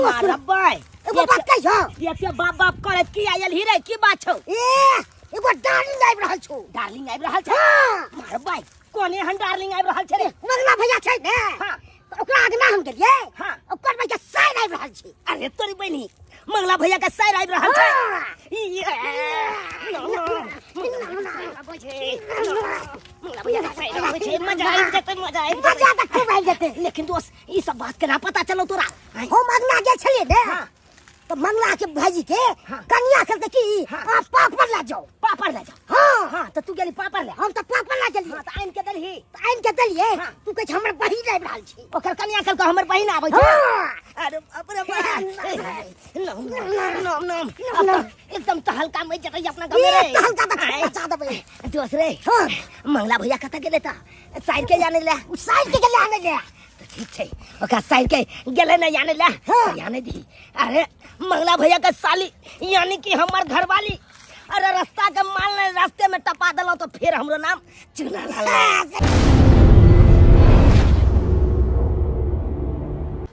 मारा भाई एगो बात कह छौ ये के बाप बाप करे की आयल ही रे की बात छौ एगो डार्लिंग आबि रहल छौ डार्लिंग आबि रहल छै मारा भाई कोने हन डार्लिंग आबि रहल छै रे मंगला भैया छै ने हां ओकरा आगना हम गेलियै हां ओकर भैया साइड आबि रहल छै अरे तोरी बहनी मंगला भैया का साइड आबि रहल छै मंगला भैया का साइड आबि छै मजा आबि जेतै मजा त खूब आबि जेतै लेकिन दोस्त ई सब बात केना पता चलो तोरा हम अगना गेल छलियै ने तो मंगला के भाजी के कन्या कहलकै कि आप पापड़ ला जाओ पापड़ ले जा हां हां तो तू गेली पापड़ ले हम तो पापड़ ला गेलियै हां तो आइन के देलही आइन के देलियै तू कहै हमर बहिन आबि रहल छै ओकर कन्या कहलकै हमर बहिन आबै छै अरे बाप रे बाप एकदम तहलका मच जतै अपना गांव में रे तहलका त बचा देबै दोस्त रे मंगला भैया कत गेले त साइड के जाने ले साइड के गेले आने ले ठीक छै ओका साइड के गेले न जाने ले जाने दी अरे मंगला भैया का साली यानी कि हमर घरवाली अरे रास्ता के माल ने रास्ते में टपा देलो तो फिर हमरो नाम चुना लाल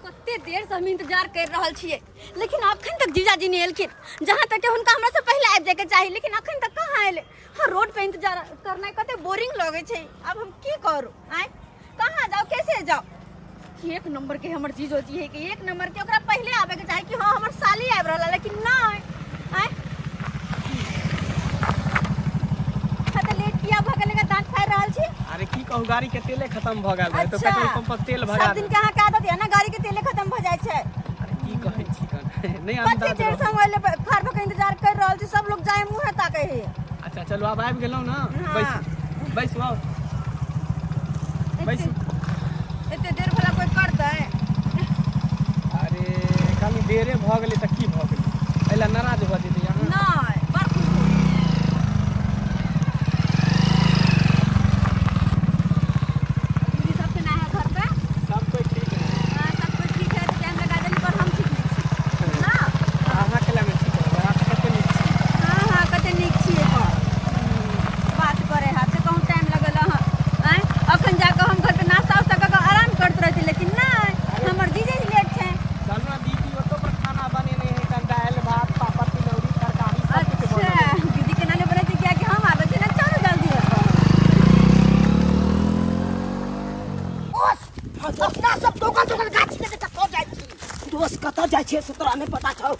कते देर से हम इंतजार कर रहल छियै लेकिन अखन तक जीजाजी नहीं एलखिन जहां तक कि हुनका हमरा से पहले आबि जाय के चाही लेकिन अखन तक कहां आइले हां रोड पे इंतजार करना कते बोरिंग लगे छै अब हम की करू आय कहां जाओ कैसे जाओ एक नंबर के हमर चीज होती है कि एक नंबर के ओकरा पहले आवे के चाही कि हां हमर साली आबि रहल लेकिन नहीं आय कते लेट किया भगले का दांत फाड़ रहल छी अरे की कहू गाड़ी के तेले खत्म भ गेल है तो पेट्रोल पंप पर तेल भरा सब दिन के अहाँ के आदत है ना गाड़ी के तेले खत्म भ जाय छै अरे की कहै छी कन नहीं कते अंदाज देर से मोबाइल पे खार के इंतजार कर रहल छी सब लोग जाए मुंह ताकै है अच्छा चलो अब आबि गेलौ ना बैसू आओ बैसू एते देर भला कोई करतै अरे खाली देरे भ गेलै त की भ गेलै एला नाराज भ जेतै यहाँ नहीं बड़ खुश हो दीदी सब के ना है घर पे सब कोई ठीक है हां सब कुछ ठीक है तो टाइम लगा देली पर हम ठीक नहीं छी ना अहाँ के लागे ठीक है आप कते नीक छी हां कते नीक छियै बात करे हाथ से कहूं टाइम लगल हां अखन जाके हम घर पे नाश्ता उस्ता करके आराम करत रहती लेकिन नहीं हमर दीदी लेट छै चलना दीदी ओतो पर खाना बनेने है कन दाल भात पापड़ तिलौरी तरकारी सब कुछ बने अच्छा दीदी के नाने बने क्या कि हम आवे छै ना चलो जल्दी ओस अपना सब दोकान गाछी के कत जाय छी दोस्त कत जाय छै से तोरा नहीं पता छौ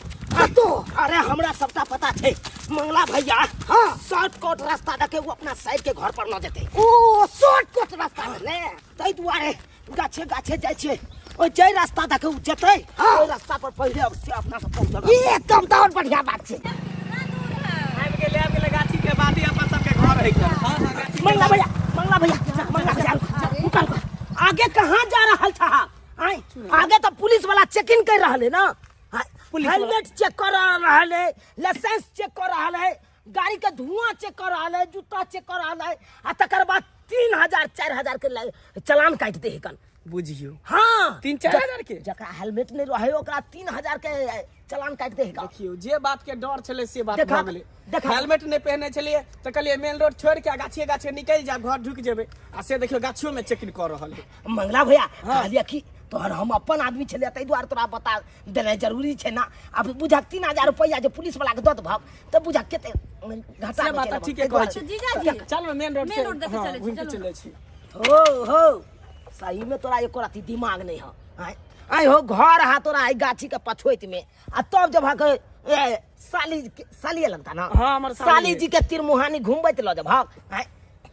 तो अरे हमरा सबटा पता छै मंगला भैया हां शॉर्टकट रास्ता देखे वो अपना साइड के घर पर न जेते ओ शॉर्टकट रास्ता ने तै दुआरे गाछे गाछे जाय छै ओ जे रास्ता देखे उ जेते ओइ रास्ता पर पहिले से अपना सब पहुंचल एकदम बहुत बढ़िया बात छै आबि गेलै गाछी के बादी अपन सब के घर है हां गाछी मंगला भैया उतर आगे कहां जा रहल था आगे तो पुलिस वाला चेकिंग कर रहल है ना हेलमेट चेक कर रहल है लाइसेंस चेक कर रहल है गाड़ी के धुआं चेक कर रहल है जूता चेक कर रहल है आ तकर बाद 3000 4000 के चालान काट दे कन बुझियो हां 3-4 के जकरा हेलमेट नहीं रहे ओकरा 3000 के चालान काट दे देखियो जे बात के डर छले से बात देखा, भ गेलै देखा। हेलमेट नहीं पहने छलिए तो कहलिए मेन रोड छोड़ के गाछिए गाछिए निकल जा घर ढुक जेबे आ से देखियो गाछियों में चेकिंग कर रहल है मंगला भैया कहलिए कि तोहर हम अपन आदमी छलिए तै दुआरे तोरा बता देना जरूरी छै ना अब बुझा 3000 रुपया जे पुलिस वाला के दत भाव त बुझा केते घाटा से बात ठीक है कहै छी जीजाजी चल मेन रोड से देखे हाँ, चले छी, घूम के चलो। चले छी हो सही में तोरा एको राती दिमाग नहीं है आई हो घर हा तोरा आई गाछी के पछोइत में आ तब जब भाग साली लगता ना हाँ, हमर साली जी के तिरमुहानी घूमबैत ल जब भाग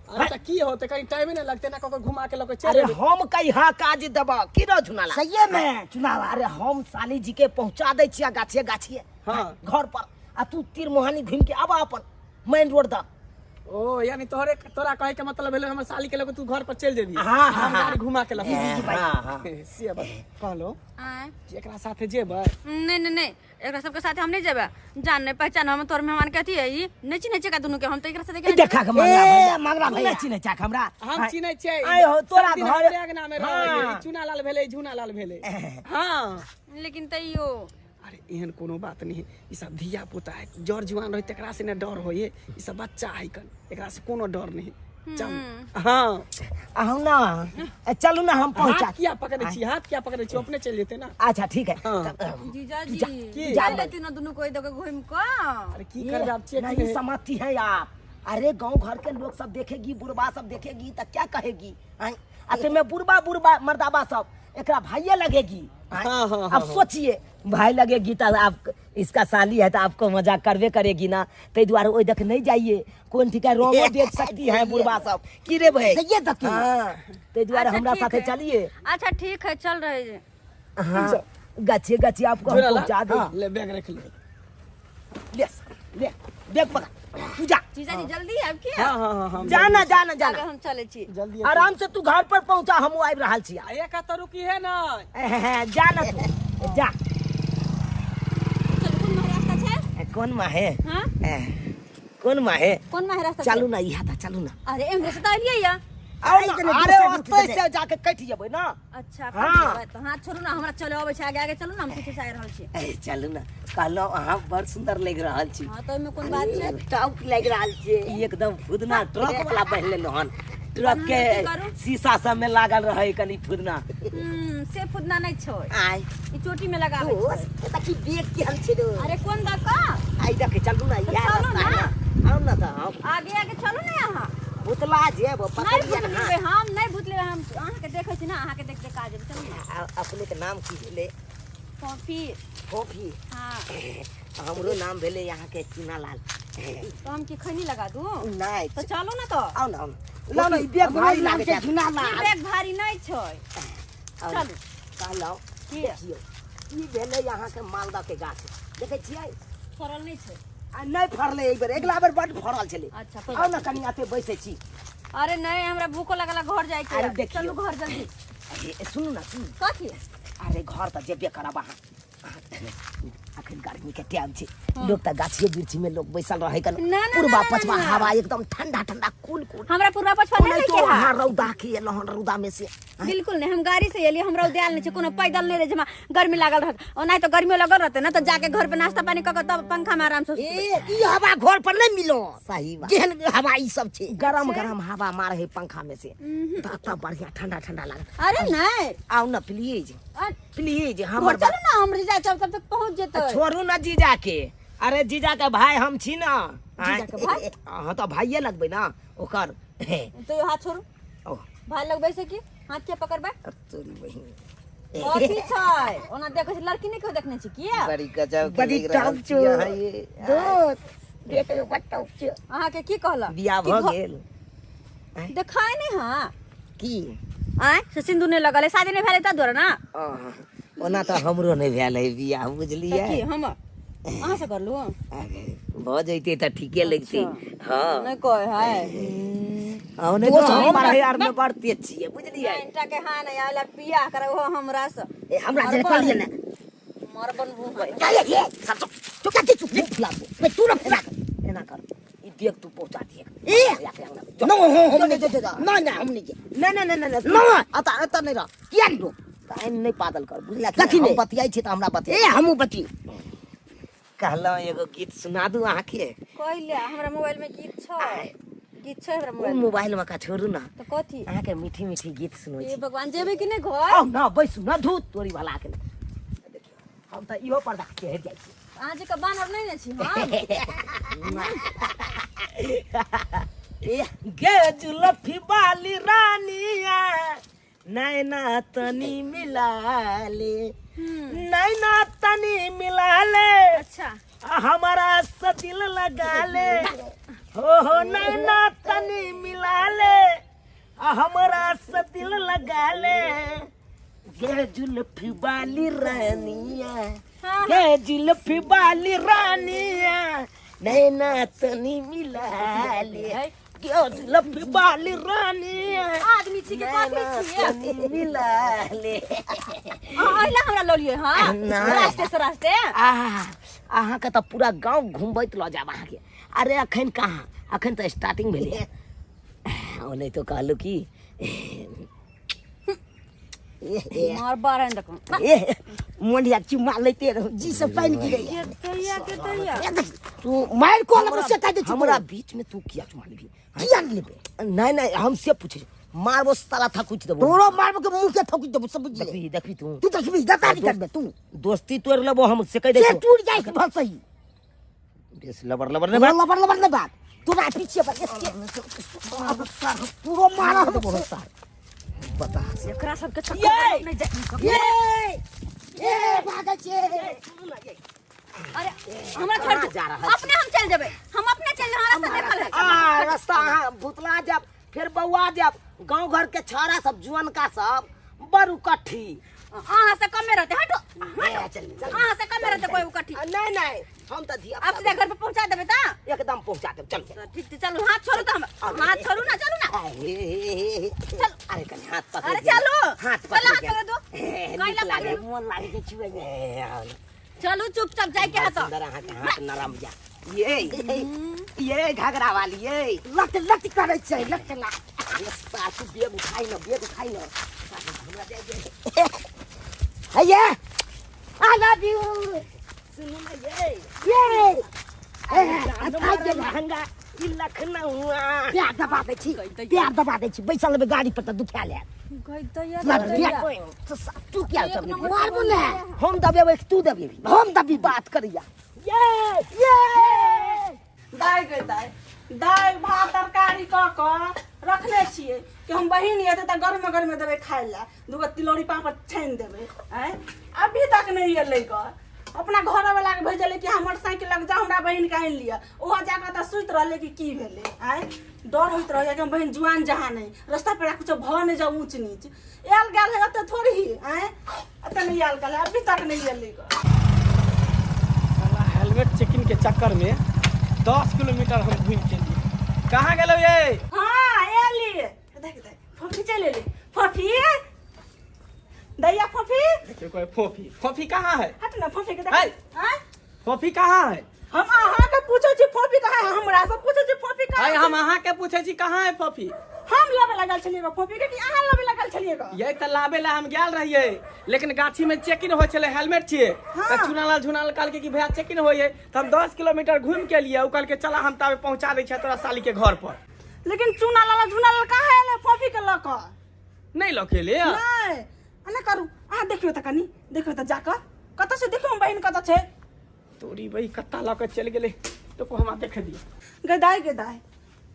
अरे त की होते कहीं टाइम नहीं लगते ना कको घुमा के लोग चले अरे हम कई हा काज दब की रो चुनाला सही में चुनाव अरे हम साली जी के पहुंचा दे छिया गाछिए गाछिए हाँ। घर पर आ तू तिरमुहानी घूम के आबा अपन मेन रोड द ओ यानी तोरा कहे के मतलब भेले हमर साली के लोग तू घर पर चल जेबी हाँ, हम हाँ। गाड़ी घुमा के लबी हाँ। से बात कहलो आय कि एकरा साथे जेबै नहीं एकरा सबके साथ हम नहीं जेबे जान नहीं पहचान हम तोर मेहमान कहती है ई नची नची का दुनु के हम तो एकरा साथे देखा के मंगला भैया चिन्ह चाक हमरा हम चिन्है छियै आय हो तोरा सब दिन घर हमरे अंगना में रहै हाँ। चुना लाल भेलै झुना लाल भेलै हां लेकिन तैयो अरे एहन कोनो बात नहीं है ई सब धिया पुता है जर जुआन रहे तकरा से न डर होए ई सब बच्चा है कन एकरा से कोनो डर नहीं हाँ हम ना चलू ना हम पहुंचा। हाथ क्या पकड़े छी, हाथ क्या पकड़े छी, अपने चल जेते ना। अच्छा ठीक है। हाँ। जीजा जी की? जा लेती ना दोनों कोई दगे घूम को। अरे की कर आप चेक नहीं समझती है आप। अरे गांव घर के लोग सब देखेगी, बुढ़बा सब देखेगी तो क्या कहेगी? अते में बुढ़बा बुढ़बा मर्दाबा सब एकरा भाइये लगेगी। हाँ, हाँ, अब सोचिए भाई लगेगी तो आप इसका साली है तो आपको मजाक करवे करेगी ना। ते द्वारा ओइ देख नहीं जाइए, कौन ठीक है रोमो देख सकती है बुढ़बा सब की रे भाई। ये देखिए। हाँ ते द्वारा अच्छा, हमरा ठीक साथे है। चलिए। अच्छा ठीक है चल रहे हैं। हाँ गच्छे गच्छे आपको हम जोरा ला। पहुंचा दे। हाँ, ले बैग रख ले। ले ले देख पकड़ तू जा। जीजा जी जल्दी है अब की? हाँ हाँ हाँ हाँ जाना जाना आगे जाना हम चले छी। जल्दी आराम से तू घर पर पहुंचा, हम आबि रहल छी। आया का तो रुकी है ना। जाना तू जा। चल कौन माहे रास्ता छे? कौन माहे? हां कौन माहे? कौन माहे रास्ता? चलू ना इहा था चलू ना। अरे एम से आलिए या। अरे ओतै से जाके कट जेबै ना। अच्छा हाँ। तो हाथ छोड़ू ना, हमरा चले आबै छै, आगे आगे चलू ना, हम पीछे से आ रहल छी। चलू ना। कहलो अहाँ बड़ सुंदर लग रहल छी। हां तो में कोन बात छै? टॉप लग रहल छी एकदम फुदना ट्रक वाला पहन लेलो हन। ट्रक के शीशा सब में लागल रहे कनी फुदना। से फुदना नहीं छो। आय ई चोटी में लगावे छै। एता की बेग के हल छी रे। अरे कौन दका? आई देख चलू ना या चलू रास्ता है ना। आओ ना तो हम आगे आगे चलू ना यहाँ। भूतला जेब नहीं पकड़िए ना। भूतलेबे हम, नहीं भूतलेबे हम। अहाँ के देखै छी ना, अहाँ के देख देख आ जेबै। चलू ना। अपने के नाम की भेले? कॉफी। कॉफी। हाँ हमरो नाम भेले यहाँ के चूना लाल। तो हम की खैनी लगा दूं? नहीं तो चलो ना तो। आओ ना लो ना बेग भारी लागे छै। चुना ई लाल। बैग भारी नहीं छै। चलू। कहलो की? देखियो ई भेले यहाँ के मालदा के गाछ देखे छियै? सरल नहीं छै। आ नहीं फरले एहि बेर, अगला बेर बड फरल छले। अच्छा कोई आओ बात ना कनी आते बैसे छी। नहीं। अरे नहीं हमरा भूखो लगला, घर जाए अरे के। देखियो। चलू घर जल्दी। सुनू ना सुनू। कथी? अरे घर त जेबे करब अहाँ। अखन गर्मी के टाइम छै, लोग त गाछिए वृक्षी में लोग बैसल रहे कन। ना, ना, पूर्वा ना, ना, पछवा ना। हवा एकदम ठंडा ठंडा कूल कूल। हमरा पूरा पछवा नहीं तो के वहाँ हा। रौदा के एलहन, रौदा में से बिल्कुल नहीं, हम गाड़ी से एलिए, हमरा उद्याल नहीं छै, कोनो पैदल नहीं रहे जमा गर्मी लागल रहत। और नहीं तो गर्मी लगल रहते ना तो जाके घर पे नाश्ता पानी क के तब पंखा में आराम से ई हवा घर पर नहीं मिलो। सही बात। जेहन हवा ई सब छै। गरम गरम हवा मारे है पंखा में से, तब बढ़िया ठंडा ठंडा लगे। अरे नहीं आओ ना प्लीज प्लीज घर हमर चलो ना, हम रिजा तब तक पहुंच जेते। छोड़ू ना जीजा के। अरे जीजा के भाई हम छी ना। जीजा के भाई? हाँ तो भाइये लगबे ना ओकर। तो हाथ छोड़ू। ओह भाई लगबै से की हाथ के पकड़बै? तोरी बहिन कथी छै? ओना देखै छै लड़की नहीं क्यों देखने छी किया? बड़ी गजब बड़ी टॉप छो। दोस्त बेटे बड़ टॉप छो। अहाँ के की कहला? बियाह कि भ घ- गेल देखाय नहीं हां। की? आय से सिंदूर नहीं लगल है, शादी नहीं भेलै त द्वारा ना। ओना तो हमरो नहीं भेल है बियाह, त की बुझलिए। हम अहाँ से करलू? भ जैते तो ठीके लगते। हाँ नहीं कहे है। औने तो हमार यार में बड़ तेज छिए, बुझलिए। इनटा के हां नहीं आला बियाह करे हो हमरा से। हमरा जे कर लिए ना। मरबन भूबै। क्या ये सब तो क्या चुप नहीं फुला दो। मैं तू ना फुला। एना कर ई बेग तू पहुंचा दिए। ए नो हम नहीं ना ना हम नहीं। नहीं आता आता नहीं रह किया लो? काहे नहीं पागल कर, बुझला। कथी हम नहीं? बतियाई छी त हमरा बतिया। ए हमू बती। कहलो एगो गीत सुना दू अहाँ के। कहले हमरा मोबाइल में गीत छ। गीत छ हमरा ओ मोबाइल में। मोबाइल में का छोड़ू ना, तो कथी? अहाँ के मीठी मीठी गीत सुनोई ए छी। भगवान जेबे कि नहीं घर? आओ ना बैसू ना धूत तोरी वाला के। देखियो हम त इहो पर्दा के हेर जाई छी। अहाँ जी के बानर नहीं ने छी हम। गे जुलफी बाली रानिया नैना तनी मिला ले, नैना तनी मिला ले, अच्छा हमारा सा दिल लगा ले। हो नैना तनी मिला ले, हमारा सा दिल लगा ले। गे जुलफी बाली रानिया, हाँ। गे जुलफी बाली रानिया नैना तनी मिला ले। गे जुलफी बाली रानिया आदमी छी के कथी छियै? तनी मिला ले। अइला हमरा ल लिए हां नहीं। रास्ते से रास्ते। अहाँ के तो पूरा गांव घुमबैत ल जाब अहाँ के। अरे अखन कहाँ, अखन तो स्टार्टिंग भेलै। ओ नहीं तो कहलू कि मार बारह देखो ए मोंडिया चुम्मा लेते रहो जी से पानी गिरे के तैया तू मार को लग से काट दे हमरा बीच में तू किया चुमा लेबी किया लेबे नहीं हमसे पूछे मारबो साला था कुछ देबो तोरो मारबो के मुंह के ठोक देबो सब बुझ ले देखबी तू तू देखबी गतारी करबे तू दोस्ती तोड़ लेबो हम से कह दे से टूट जाए के भल सही बेस लबर लबर लबर लबर ने बात तोरा पीछे पर पूरो मारा हो बहुत सार बता एकरा सब के ये! नहीं जाए ए भागे छे अरे हमरा छोड़ दो। जा रहा अपने हम चल जेबे हम अपने चल हमरा से देखल है आ रास्ता भूतला जब फिर बउआ जब गांव घर के छारा सब जुअन का सब बड़ू कट्ठी हां से कम में रहते हटो हां से कम में रहते कोई उकट्ठी नहीं हम तो दिया अब से घर पे पहुंचा देबे ता एकदम पहुंचा दे चल ठीक है चलो हाथ छोड़ो तो हम हाथ छोड़ो ना चलो ना चल अरे कनी हाथ पकड़ अरे चलो हाथ चलो हाथ पकड़ छोड़ दो कैला लागे पकड़ मन लागे के छुए चलो चुपचाप जाए के हाथ सुंदर हाथ नरम जा ये घाघरा वाली ये लट लट करे छे लट ला सासू बेग उठाई न हमरा हैया आई लव यू सुनो ना ये हमारा लहंगा ई लखनऊ प्यार दबा दे छी प्यार दबा दे छी बैसल में गाड़ी पर त दुखा ले तू क्या कर मारबो ना हम दबेबै तू दबेबी हम दबी बात करिया दाय गई दाल भात तरकारी क रखले छिए कि हम बहिन एते त गरम में देबे खाइ ला दुगो तिलौरी पापड़ छान देबे हैं अभी तक नहीं एलै ग अपना घर वाला के भेजले कि हमर साइकिल लग जा हमरा बहिन के आइन लिया ओहो जाके त सुइत रहले कि की भेले हैं डर होइत रह कि बहिन जुआन जहां नहीं रास्ता पे कुछ भ नहीं जा ऊंच नीच एल गेल है त थोड़ी ही हैं अत नहीं एल गेल अभी तक नहीं एलै ग साला हेलमेट चेकिंग के चक्कर में 10 किलोमीटर हम घूम के लिए कहाँ गेलो ये हाँ एली देख फोफी चले ले फोफी दैया फोफी देखिए कोई फोफी कहाँ है हट ना फोफी के है? देख हैं फोफी कहाँ है हम अहाँ के पूछे छी फोफी कहाँ है हमरा से पूछे छी फोफी कहाँ भाई है हम अहाँ के पूछे छी कहाँ है फोफी हम लेबे लगल छलिए फोफी के कि अहाँ लेबे लगल छलिए ग ये त लाबे ला हम गेल रहिए लेकिन गाछी में चेकिंग हो चले हेलमेट छिए त चुनालाल कहल के कि भैया चेकिंग होइए त हम 10 किलोमीटर घूम के लिए उ कहल के चला हम तावे पहुंचा दै छै तोरा साली के घर पर लेकिन चुना लाला कहाँ है फोफी के लक नहीं लखेले नहीं अने करू आ देखियो त कनी देखियो त जाकर कत से देखियो बहिन कत छे तोरी भाई कत्ता ल के चल गेले तो को हम देख दिए गदाई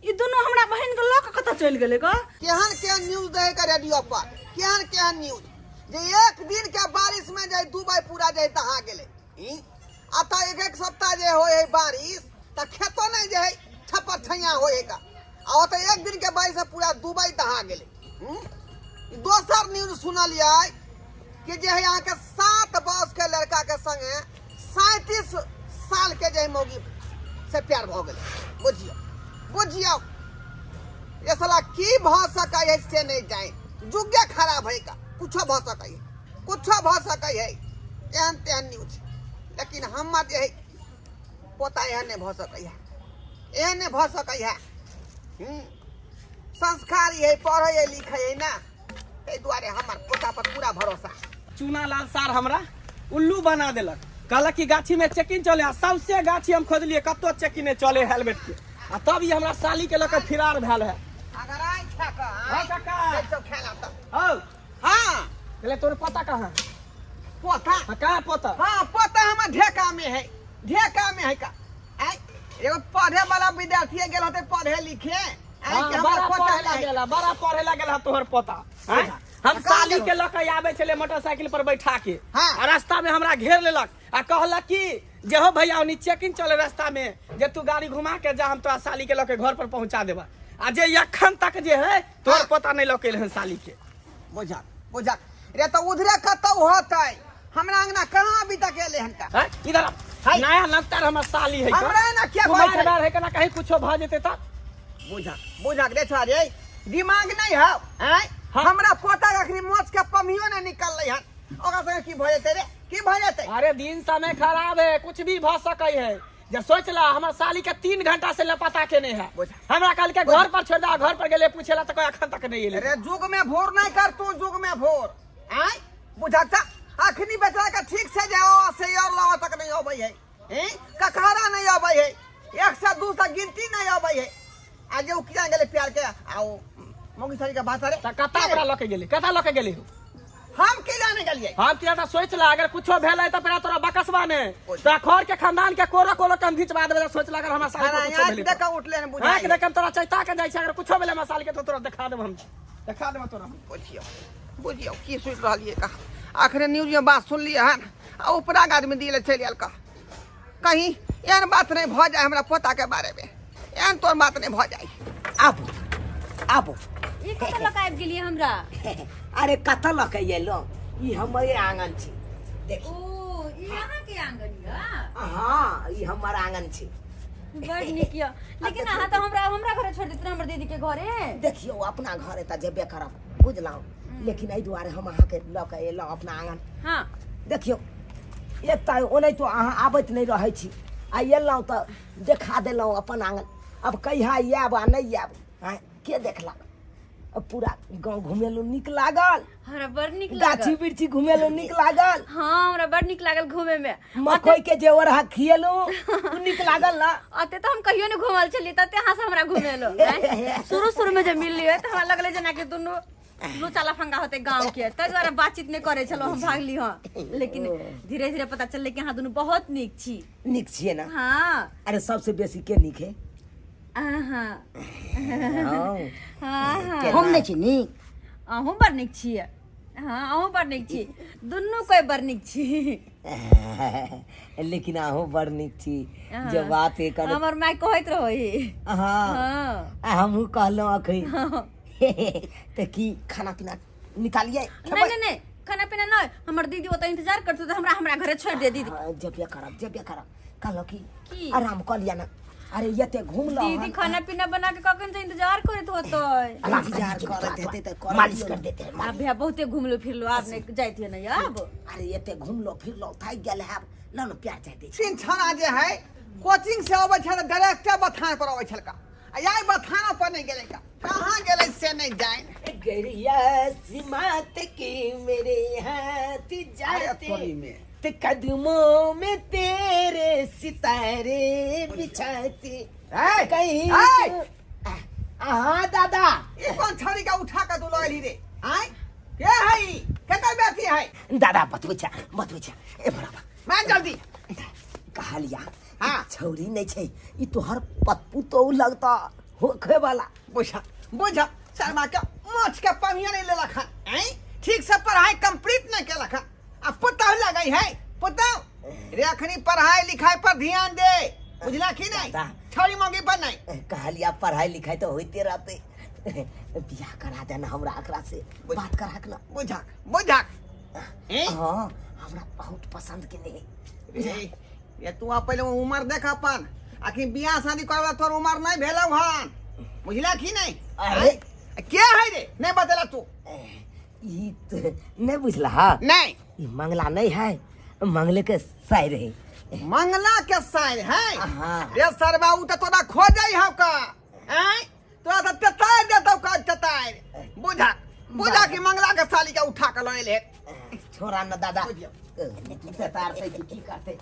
ई दोनों हमरा बहिन के लक कत चल गेले ग केहन न्यूज दे के रेडियो पर केहन न्यूज जे एक दिन के बारिश में जाए दुबई पूरा जाए दहा गेले आता एक सप्ताह जे होए बारिश त खेतो नहीं जे छपर छैया होएगा आ त एक दिन के बारिश से पूरा दुबई दहा गेले दोसर न्यूज सुनलिए कि जे यहाँ के 7 वर्ष के लड़का के संगे 37 साल के जे मौगी से प्यार भ गेले बुझियो ये साला की भ सकै है से नहीं जाए जुगे खराब है का कुछो भ सकै है एहन न्यूज लेकिन हमर जे पोता एहन नहीं भ सकै है संस्कारी है पढ़े है लिखे है ना ते दुआरे हमर पोता पर पूरा भरोसा चुनालाल सार हमरा उल्लू बना देलक कहलक कि गाछी में चेकिंग चले आ सबसे गाछी हम खोदलिए कतो चेकिंग नहीं चले हेलमेट के आ तब ये हमरा साली के लके फिरार भेल है अगर आई छका हां काका तो खेला त हां हां ले तोर पता कहां पोता का पता हाँ पोता हमर ढेका में है का आई एगो पढ़े वाला विद्यार्थी गेल होते पढ़े लिखे आई कि हमर पोता बड़ा पढ़े लागल तोहर पता हम साली के लके आबे चले मोटरसाइकिल पर बैठा के आ रास्ता में हमरा घेर लेलक आ कहलक कि जे हो भैया ओनी चेकिंग चले रास्ता में जे तू गाड़ी घुमा के जा हम तोरा साली के लके घर पर पहुंचा देबा आ जे अखन तक जे है तोहर पता नहीं लकेल हन साली के बुझा रे तो उधरे कतौ होतै हमरा अंगना कहां अभी तक एले हन का इधर नया लगता हमर साली है हमरा ना क्या भाई है कना कहीं कुछो भ जेते त बुझा रे छोरे दिमाग नहीं है हैं हमरा पोता अखनी मोच के पमियो ने निकललै हन ओकरा संगे की भ जेते रे की भ जेते अरे दिन समय खराब है कुछ भी भ सकै है जे सोच ला हमर साली के 3 घंटा से पता के नहीं है हमरा कल के घर पर छोड़ दा घर पर गेले पूछेला त कोई अखन तक नहीं एले अरे जुग में भोर नहीं कर तू जुग में भोर आय बुझाता अखनी बेचारा का ठीक से जाओ से और लावा तक नहीं होबै है ककहरा नहीं होबै है 1 से 2 से गिनती नहीं होबै है आगे उ किया गेले प्यार के आओ मौगी सारी का बात रे त कता ओकरा लके गेली कता लके गेली हम के जाने गेलिए हम तेरा सोच ला अगर कुछो भेलै त पेरा तोरा बकसबा ने त खर के खानदान के कोरो कोरो कम घिचवा देबे सोच ला अगर हमरा साल के कुछो भेलै देख उठले ने बुझा हां के देखम तोरा चैता के जाय छै अगर कुछो भेलै मसाल के तो तोरा दिखा देब हम दिखा देब तोरा बुझियो की सोच रहलिए का आखिर न्यूज में बात सुन लिए हन आ ऊपरा आदमी दिले चल आयल का कहीं एहन बात नहीं भ जाए हमरा पोता के बारे में एहन तोर बात नहीं भ जाए आबो ई कत लक आबि गेलिए हमरा अरे कतऽ लके एलो ई हमरे आंगन छी देख ओ ई अहाँ के आंगन या हाँ ई हमर आंगन छी बड़ नीक या लेकिन अहाँ तो हमरा घरे छोड़ देत हमर दीदी के घरे देखियो अपना घर त जेबे करब बुझलौ लेकिन एहि दुआरे हम अहाँ के लके एलौ अपना आंगन हां देखियो एतै ओनै तो अहाँ आबैत नहीं रहै छी आ एलौ त देखा देलौ अपन आंगन अब कहिया आयब आ नहीं आयब हां के देखला अब पूरा गांव घुमेलो निक लागल हमरा बड़ नीक गाछी लागल बिरछी घुमेलो निक लागल हां हमरा बड़ नीक लागल घूमे में मकई के जे ओरहा खिएलो निक लागल ना अते तो हम कहियो नहीं घुमल छली तते अहाँ से हमरा घुमेलो शुरू में जब मिललिए त हमरा लगले जना कि दुनु लुचाला फंगा होते गांव के तै द्वारा बातचीत नहीं करे छलो हम भागली हां लेकिन धीरे धीरे पता चलले कि हां दुनु बहुत नीक छी निक छिए ना हां अरे सबसे बेसी के निक है आहा हाँ हां हम नहीं छी नीक अहूँ बड़ नीक छियै हाँ अहूँ बड़ नीक छी दुनू कोई बड़ नीक छी लेकिन अहूँ बड़ निक छी हाँ। जो बात है कर हमर माय कहैत रही हाँ हाँ हमहू कहलौ अखै हाँ। ते की खाना पीना निकालिए नहीं खाना पीना नहीं हमर दीदी ओतऽ इंतजार करते तो हमरा घरे छोड़ दे दीदी जबिया करब कहलो की? की आराम कर लिया ना अरे येते घूम लो दीदी खाना पीना बना के कखन से इंतजार करत होतै इंतजार करते हेते ते मालिश कर देते हैं, अब भैया बहुते घुमलो फिरलो आप नहीं जाइतिए नहीं अब अरे येते घूम लो फिर लो थाक गेल है लो न प्यार चाह दे तीन छाना जे है कोचिंग से अबै छल डायरेक्ट बथान पर अबै छल का आ याई बथाना पर नहीं गेले का कहां गेले से नहीं जाए गरिया सिमात के मेरे हाथ जाते में ते कदमों में तेरे सितारे बिछाते कहीं हाँ दादा ये कौन छड़ी का उठा के दुलैली रे आय के है केकर बेटी है दादा बतबै छै ए बराबर मैं जल्दी कहलिया हाँ। छौरी नहीं छै ई तोहर पप्पू तो लगता होखे वाला बुझा शर्मा के मोच के पनिया नहीं ले रखा हैं ठीक से पढ़ाई कंप्लीट नहीं के रखा अब पुतौ लगई है पुतौ रे अखनी पढ़ाई लिखाई पर ध्यान दे बुझला कि नहीं दादा। छोरी मोगी पर नहीं कहलिया पढ़ाई लिखाई तो होते रहते बियाह करा देना हमरा एकरा से बात करा के ना बुझा हैं हाँ हमरा बहुत पसंद के नहीं ये तू आप पहले उम्र देख अपन आखिर बियाह शादी करवा तोर उम्र नहीं भेलौ हन बुझला कि नहीं अरे क्या है रे नहीं बतला तू ई तो नहीं बुझला हाँ नहीं ई मंगला नहीं है मंगले के शायर है मंगला के साइन है हाँ। रे सरबा उ त तोरा खोजई हव का हैं तोरा त ततार देतौ का ततार बुझा कि मंगला के साली के उठा के लए ले छोरा न दादा तार से की करते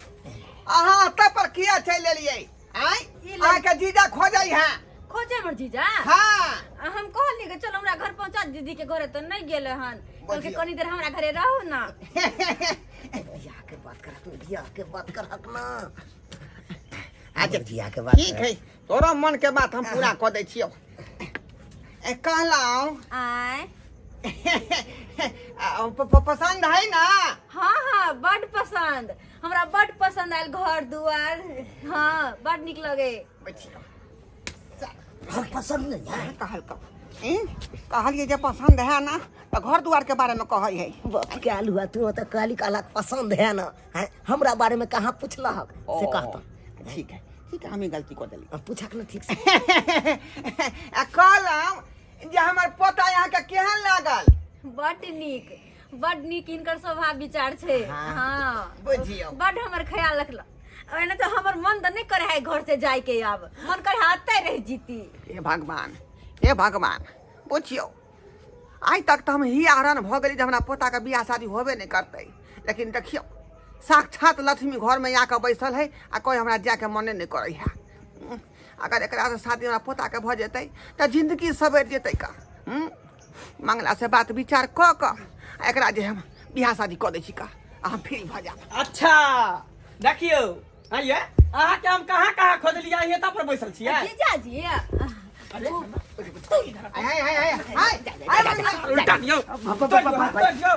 अहाँ त पर किया चल लेलिए हैं आ के जीजा खोजई है खोजे हमर जीजा हां हम कहली कि चलो हमरा घर पहुंचा दीदी के घरे तो नहीं गेले हन कल के कनी देर हमरा घरे रहो ना बियाह के बात कर हक ना आज बियाह के बात ठीक है तोरा मन के बात हम पूरा क दै छियो ए कहलाओ आय पसंद है ना हाँ बड़ पसंद हमरा बड़ पसंद आयल घर दुआर हाँ बड़ निक लगे हम पसंद नहीं है कहलिए जे पसंद है ना तो घर द्वार के बारे में कहै है क्या हुआ तू तो कहली कहला पसंद है ना है हमरा बारे में कहाँ पूछला हक से कहता ठीक है हम ही गलती कर देली पूछक ना ठीक से कहलम जे हमर पोता यहाँ के केहन लागल बड़ नीक इनकर स्वभाव विचार छे हाँ बुझियो बड़ हमर ख्याल रखला एने तो हमर मन तो नहीं करे है घर से जाए के अब मन करे आते रह जीती हे भगवान बुझियो आज तक तो हम ही आरण भ गई हमरा पोता के बियाह शादी होबे नहीं करते, लेकिन देखियो साक्षात लक्ष्मी घर में आके बैसल है आ कोई हमरा जाके मने नहीं करे है। अगर एक शादी हमरा पोता के भ जेतै तो जिंदगी सवेर जेतै का। मंगला से बात विचार क एकरा जे हम बियाह शादी क दै छी का हम फ्री भ जाब। अच्छा देखियो आइए अहाँ के हम कहाँ कहाँ खोज लिया ये तब पर बैसल छियै। जीजाजी अरे उल्टा दियो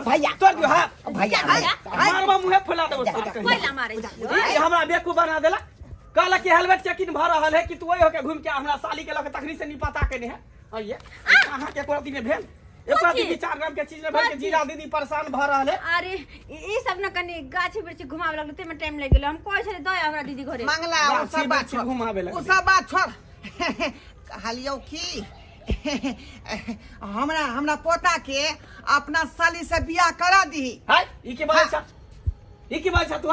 भैया तोड़ दियो हां भैया मारबा मुंहे फुला देबो पहिला मारै छियै। ये हमरा बेकूफ बना देला। कहला कि हेलमेट चेकिंग भ रहल है कि तू ओइ होके घूम के हमरा साली के लके तखनी से निपटा के ने है। आइए कहाँ के कोती में भेल एक राती विचार नाम के चीज में भेल के जीरा दीदी परेशान भ रहल है। अरे ई सब न कनी गाछी बिरछी घुमावे लगले ते में टाइम लग गेल। हम कहै छले दय हमरा दीदी घरे मंगला वो सब बात छोड़, घुमावे वो लगे सब बात छोड़। कहलियो की हमरा पोता के अपना साली से बियाह करा दी। हाय ई के बात छ ई के बात छ तू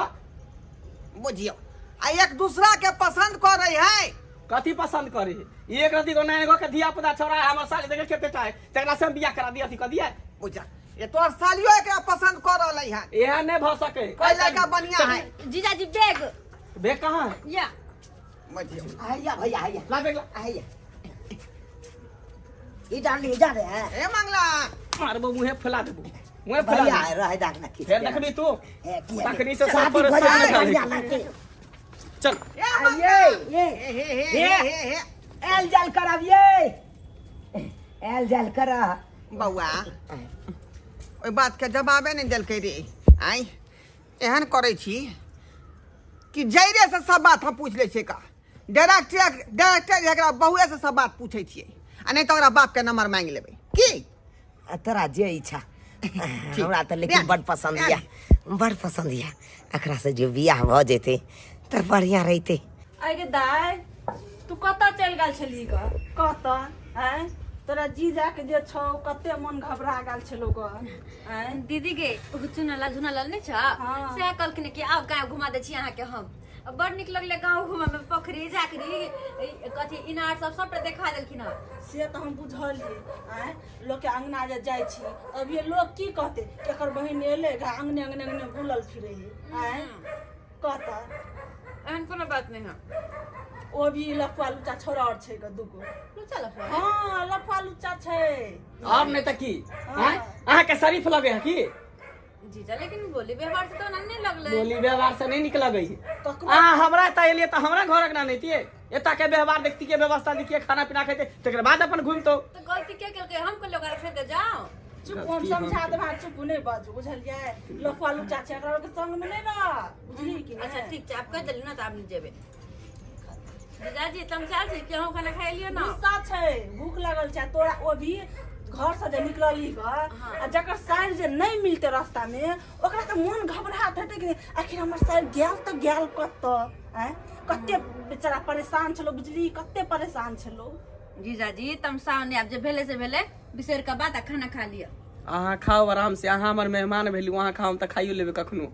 बुझियो आ एक दूसरा के पसंद कर रही है। कथी पसंद करे एक रति को नैन गो के धिया पुता छोरा हमर साली देखे केते टाइ तेरा से बियाह करा दिया थी क दिया। बुझा ये तोर सालियो के पसंद कर रहलै है। एहा नहीं भ सके कोई लड़का बढ़िया है। जीजाजी बैग बे कहां है या बुझियो आइया भैया आइया ला बेग ला आइया ये डाल ले जा रहे हैं ए मंगला मारबो मुंहे फुला देबो मुंहे फुला भैया दे। रह दाग ना फिर देखबी तू तखनी से सब शादी परेशान भैया निकाल भैया लगे चल ये हे एल जल कराबिए एल जल करा बउआ ओइ बात के जवाबे नहीं देलकै रे। आई एहन करे छी कि जैरे से सब बात हम पूछ ले छे का डायरेक्टर एकरा बहुए से सब बात पूछे छिए आ नहीं तो ओकरा बाप के नंबर मांग लेबै की। तोरा जे इच्छा हमरा तो लेकिन बड़ पसंद या बड़ पसंद या एकरा से जो बियाह भ जेते त बढ़िया रहते। अरे दाय तू कतऽ चलि गेल छली ग कतऽ हैं तोरा जीजा के जे छौ कते मन घबरा गेल छलो ग हैं दीदी के चुनला झुनला नहीं छ हाँ। से कहलखिन कि आब गाँव घुमा दे छी अहाँ के हम बड़ निक लगले गाँव घुमा में पोखरी झाकरी कथी इनार सब देखा देलखिन। से तो हम बुझलिए हैं लोग के अंगना जे जाइ छी अब ये लोग की कहते कि एकर बहिन एले गा अंगने अंगने अंगने बुलल फिरे हैं कहता एहन कोनो बात नहीं है। ओ भी लफुआ लुच्चा छोरा और छै ग दुगो। चल हाँ लफुआ लुच्चा छै। अब नहीं त की हैं अहाँ के शरीफ लगे है की जीजा लेकिन बोली व्यवहार से तो नहीं लगले। बोली व्यवहार से नहीं निकल गई ककरो हमरा त एलिए त हमरा घर अंगना नहीं तिए एता के व्यवहार देखती के व्यवस्था देखिए खाना पीना खाते तकर बाद अपन घूमतो तो गलती के के हम को लोग फेंक जाओ चुप हम समझा दे भाई चुप नहीं बाजू बुझलिए लफुआ लुच्चा छै एकरा के संग में नहीं रह बुझली कि अच्छा ठीक छै आप कह देली ना त आप नहीं जेबे। जीजाजी तुम चाल छी केहू खाना खाइ लियो ना गुस्सा छै भूख लगल छै तोरा ओ भी घर से जे निकलली ग आ जकर साइड जे नहीं मिलते रास्ता में ओकरा त मन घबराहट हेते कि आखिर हमर साइड गेल त गेल कत हैं कते बेचारा परेशान छलो बुझली कते परेशान छलो। जीजाजी तुम सामने आप जे भेले से भेले बिसर के बाद खाना खा लिया। अहाँ खाओ आराम से अहाँ हमर मेहमान भेलू अहाँ खाओ त खाइयो लेबे कखनो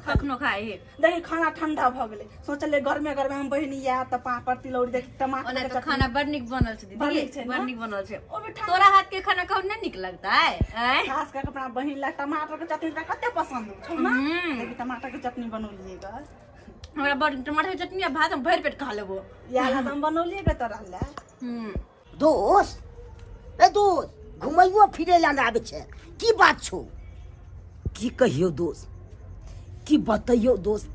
कखनो खाए हे देखी खाना ठंडा भ गेले सोचले घर में हम बहिनी या त पापड़ तिलौरी देखी टमाटर ओने के तो चटनी। खाना बड़ निक बनल छै बड़ दीदी नीक छै बड़ ना? निक बनल छै। ओ भी ठंडा- तोरा हाथ के खाना खाओ नहीं निक लगता है हैं? खास करके अपना बहिन ला टमाटर के चटनी त कते पसंद छौ ना देखी टमाटर के चटनी बनौलिए ग हमरा बड़ टमाटर के चटनी आ भात हम भर पेट खा लेबो। या ला हम बनौलिए ग तोरा ला। दोस्त ए दोस्त घुमैयो फिरे ला आबे छै की बात छौ की कहियो दोस्त की बतैयो दोस्त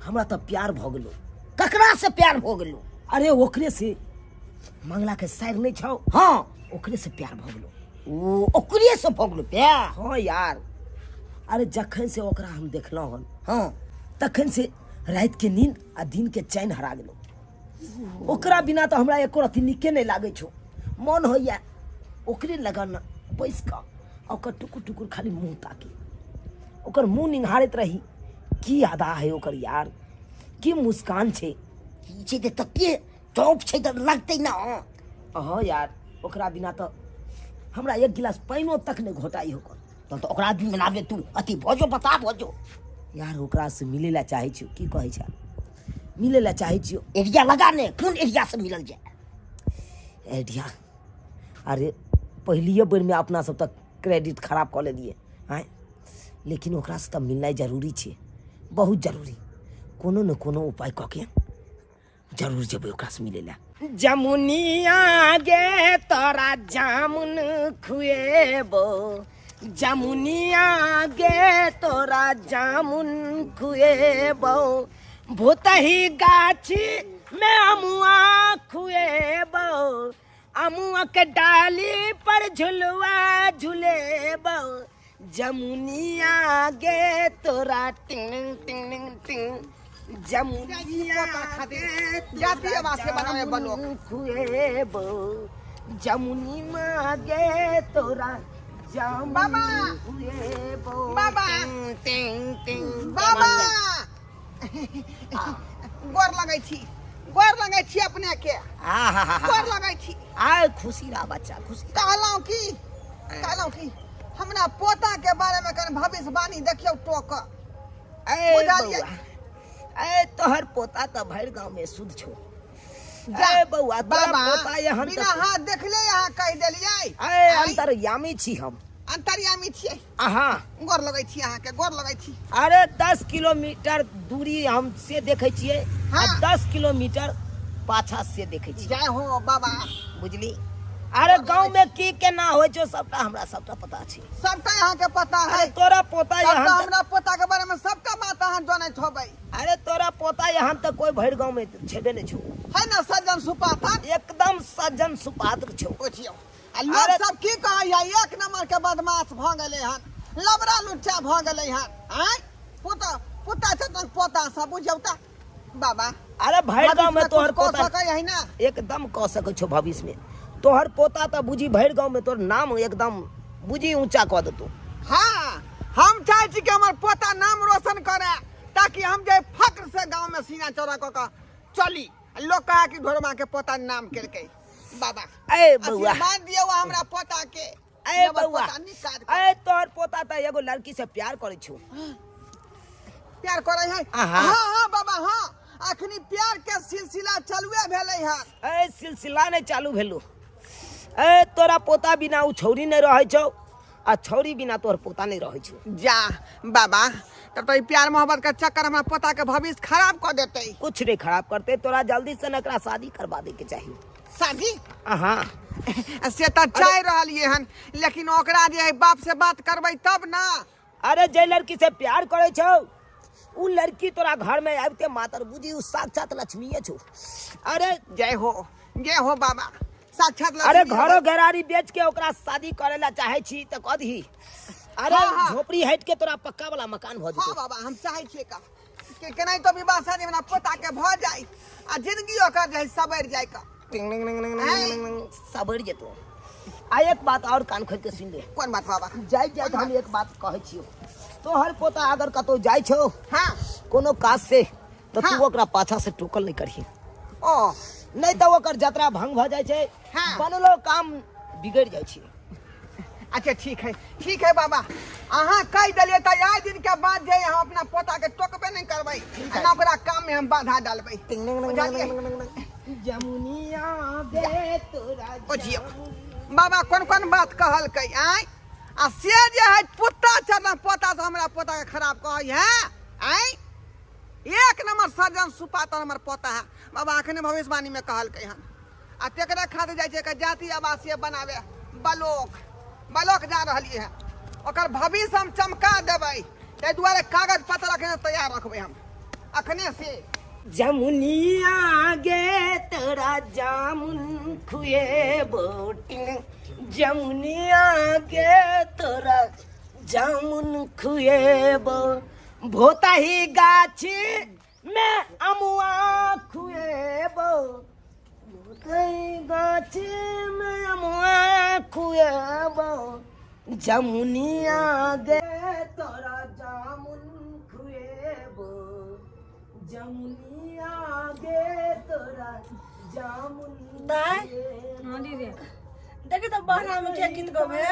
हमरा तो प्यार भ गेलो। ककरा से प्यार भ गेलो? अरे ओकरे से मंगला के साइर नहीं छौ हाँ ओकरे से प्यार भ गेलो। ओ ओकरे से भ गेलो प्यार हाँ यार। अरे जखन से ओकरा हम देखलो हन हाँ तखन से रात के नींद आ दिन के चैन हरा गेलो। ओकरा बिना तो हमरा एको रति निके नहीं लागे छो मन होइया ओकरे लगन बैस का ओकर टुकुर टुकुर खाली मुंह ताके ओकर मुंह निहारत रही की अदा है ओकर यार की मुस्कान छे छै त तते चौप छै त लगतै ना हाँ यार ओकरा बिना तो हमरा एक गिलास पानियो तक नहीं घोटाई होकर तो ओकरा आदमी बनाबे तू अति भोजो बता भोजो यार ओकरा से मिले ला चाहे छियो की कहै छै मिले ला चाहे छियो एरिया लगा ने कोन एरिया से मिलल जाए एरिया अरे पहलिए बेर में अपना सब तक क्रेडिट खराब कर ले दिए हैं, लेकिन ओकरा से तब मिलना जरूरी छे, बहुत जरूरी। कोनो न कोनो उपाय कऽ के जरूर जेबै ओकरा से मिले ला। जमुनिया गे तोरा जामुन खुएबो, जमुनिया गे तोरा जामुन खुएबो, भूतही गाछी में अमुआ खुएबो, अमुआ के डाली पर झुलवा झुलेबो, जमुनिया गे तोरा टिंग टिंग टिंग, जमुनिया गे तोरा खुएबो, जमुनी गे तोरा जामुन खुएबो। बाबा टिंग टिंग बाबा गोर लगै छी अपने के, गोर लगै छी। आय खुशी रहा बच्चा, खुशी। कहलौं कि हमरा पोता के बारे में कनि भविष्यवाणी देखियौ टोक। ए बुझलियै? बउआ, ए तोहर पोता तो भर गांव में शुद्ध छो। ए बउआ, तोरा बाबा पोता यहाँ बिना हाथ देखले यहाँ कह देलियै। ए अंतर्यामी छी हम। अंतर्यामी छियै। हाँ, गोर लगै छी अहाँ के, गोर लगै छी। अरे 10 किलोमीटर दूरी हमसे देखे छियै, हाँ। 10 किलोमीटर पाछा से देखे छियै, जय हो बाबा। बुझली। अरे गांव में की केना होइ छो सबटा हमरा सबटा पता छै, सबटा यहाँ के पता है। अरे तोरा पोता सबटा यहाँ हमरा पोता के बारे में सबटा बात अहाँ जानैत होबै। अरे तोरा पोता यहाँ तक कोई भर गांव में छेबे नहीं छो, है ना सज्जन सुपात्र? एकदम सज्जन सुपात्र छो। पूछियो आ लोग सब की कहै है, एक नंबर के बदमाश भ गेलै हन, लबड़ा लुच्चा भ गेलै हन। आय पुता छतन पोता सब बुझौ त बाबा। अरे भर गांव में तोहर कुछ कह पोता सकै है ना? एकदम कह सकै छो भविष्य में। तोहर पोता तो बुझी भर गांव में तोहर नाम एकदम बुझी ऊंचा कह देतो। हाँ, हम चाहे छी कि हमर पोता नाम रोशन करे, ताकि हम जे फक्र से गांव में सीना चौड़ा क के चली, लोग कहे कि ढोरमा के पोता नाम केलकै। बाबा ए बउआ, आशीर्वाद दियौ हमरा पोता के। ए हमर बउआ, पोता नीक काज करे। ए तोहर पोता तो एगो लड़की से प्यार करे छो। प्यार करे है? हाँ। हाँ बाबा, हाँ अखनी प्यार के सिलसिला चालुए भेलै हन। ए सिलसिला नहीं चालू भेलो। ए तोरा पोता बिना उ छौरी नहीं रहे छो, आ छौरी बिना तोहर पोता नहीं रहे छो। जा बाबा, तब तो ई प्यार मोहब्बत के चक्कर हमरा पोता के भविष्य खराब कर देते। कुछ नहीं खराब करते, तोरा जल्दी से नकरा शादी करवा दे के चाहिए। शादी हाँ, से तो चाह रहलिए हन, लेकिन ओकरा जे है बाप से बात करबै तब ना। अरे जे लड़की से प्यार करे छो, उ लड़की तोरा घर में आबते मातर बुझी उ साक्षात लक्ष्मी छो। अरे जय हो बाबा, साक्षात लक्ष्मी। अरे घरो घेरारी बेच के ओकरा शादी करे ला चाहे छी त कह दी। अरे हाँ। झोपड़ी हट के तोरा पक्का वाला मकान भ हाँ जेतो। बाबा, हम चाहे छियै का कि केनाहि तो विवाह शादी हमरा पोता के भ जाय आ जिंदगी ओकर जे है सबर जाय का। सबड़ जेतो। आ एक बात और कान खोल के सुन ले। कोन बात बाबा? जाय जाय तो हम एक बात कहे छियो, तोहर पोता अगर कतो जाय छो हाँ। कोनो काज से तो तू हाँ। ओकरा पाछा से टोकल नहीं करही, ओ नहीं तो ओकर यात्रा भंग भ जाय छै, हाँ। बनलो काम बिगड़ जाय छै। अच्छा ठीक है बाबा, अहाँ कह दिलिए तो आज दिन के बाद जे हम अपना पोता के टोकबे नहीं करबै, ना ओकरा काम में हम बाधा डालबै। जमुनिया गे तोरा बुझियो बाबा कोन बात कहलकै आय, आ से जे है पोता छन पोता से हमरा पोता के खराब कहै है आय। एक नंबर सज्जन सुपात्र हमर पोता है बाबा, अखने भविष्यवाणी में कहलकै हन। आ तेकरा खातिर जाय छै जाति आवासीय बनावे, बलोक जा रहलिए है, ओकर भविष्य हम चमका देबै। ताहि दुआरे कागज पत्र अखने तैयार रखबै हम अखने से। जमुनिया गे तोरा जामुन खुएबो, जमुनिया गे तोरा जामुन खुएबो, भोताही गाछी में अमुआ खुएबो, भोताही गाछी में अमुआ खुएबो, जमुनिया गे तोरा जामुन खुएबो, जमुनिया गे तोरा जामुन खुएबो। हाँ दीदी, देखी तो बहना में क्या गीत गवे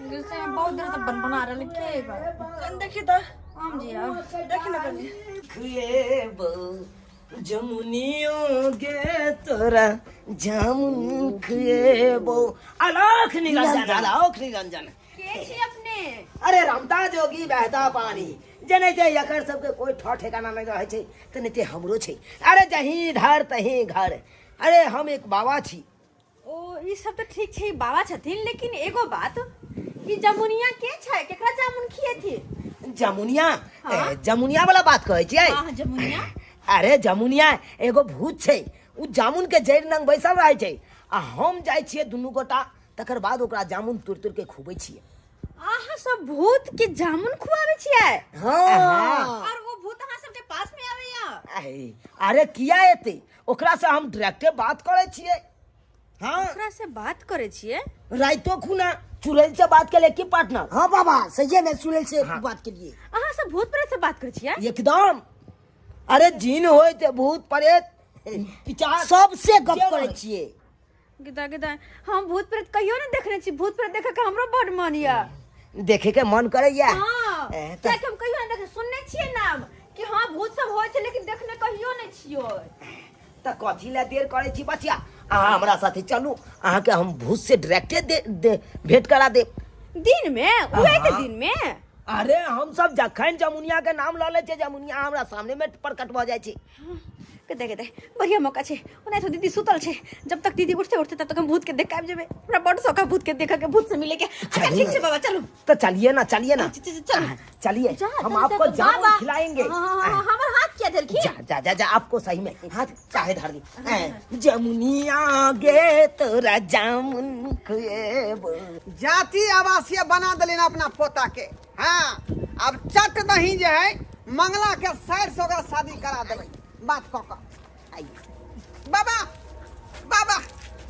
जैसे बहुत देर से बना रहे के कन देखी तो हम जी आओ देखी ना कनी खुएबो, जमुनियों गे तोरा जामुन खुएबो। आलोक निरंजन के छी अपने? अरे रमता जोगी बहता पानी जने ते यकर सबके कोई ठौ ठिकाना नहीं रहे छे तने ते हमरो छे। अरे जहीं धर तहीं घर। अरे हम एक बाबा छी। ओ ई सब तो ठीक छै, बाबा छथिन, लेकिन एगो बात, ई जमुनिया के छै? केकरा जामुन खिए थी? जमुनिया हाँ? जमुनिया वाला बात कहै छियै? हां जमुनिया। अरे जमुनिया एगो भूत छै, उ जामुन के जड़ नंग बैसल रहे छै आ हम जाय छियै दुनू गोटा, तकर बाद ओकरा जामुन तुर के खुबै छियै। आहा सब भूत के जामुन खुआवे छियै? हाँ। और वो भूत अहाँ सबके पास में आवेया? अरे किया एते ओकरा से हम डायरेक्टे बात करे छियै। हाँ ओकरा से बात करे छियै? राइतो खुना चुड़ैल से बात के लिए की पार्टनर? हाँ बाबा सही में चुड़ैल से बात के लिए अहाँ सब भूत प्रेत से बात करे छियै? एकदम। अरे जिन होय ते भूत प्रेत पिचास सबसे गप करे छियै। गिदा हम भूत प्रेत कहियो नहीं देखने छी। भूत प्रेत देखे के हमरो बड मन या। देखे के मन करैया। हां क्या हम कहियो नहीं देखे, सुनने छियै नाम कि हां भूत सब होय छै, लेकिन देखने कहियो नहीं छियो। त कथी ला देर करे छी बचिया? अहाँ हमरा साथे चलू, अहाँ के हम भूत से डायरेक्टे भेंट करा दे। दिन में उहे के दिन में? अरे हम सब जखन जमुनिया के नाम ल ले छे, जमुनिया हमरा सामने में प्रकट भ जाय छे। के बढ़िया मौका छे। ओना तो दीदी सुतल छे, जब तक दीदी उठते तब तक हम भूत के देख आबि जेबे। हमरा बड़ शौक है भूत के देख के, भूत से मिले के। अच्छा ठीक छे बाबा, चलो तो चलिए ना चलो चलिए, हम आपको जामुन खिलाएंगे। हमार हाथ क्या धर की? जा आपको सही में हाथ चाहे धर दी। जमुनिया गे तोरा जामुन खुएबो। जाति आवासीय बना दिले ना अपना पोता के। हाँ अब चट नहीं जे है मंगला के साइड से ओकरा शादी करा देबै। बात कऽ बाबा बाबा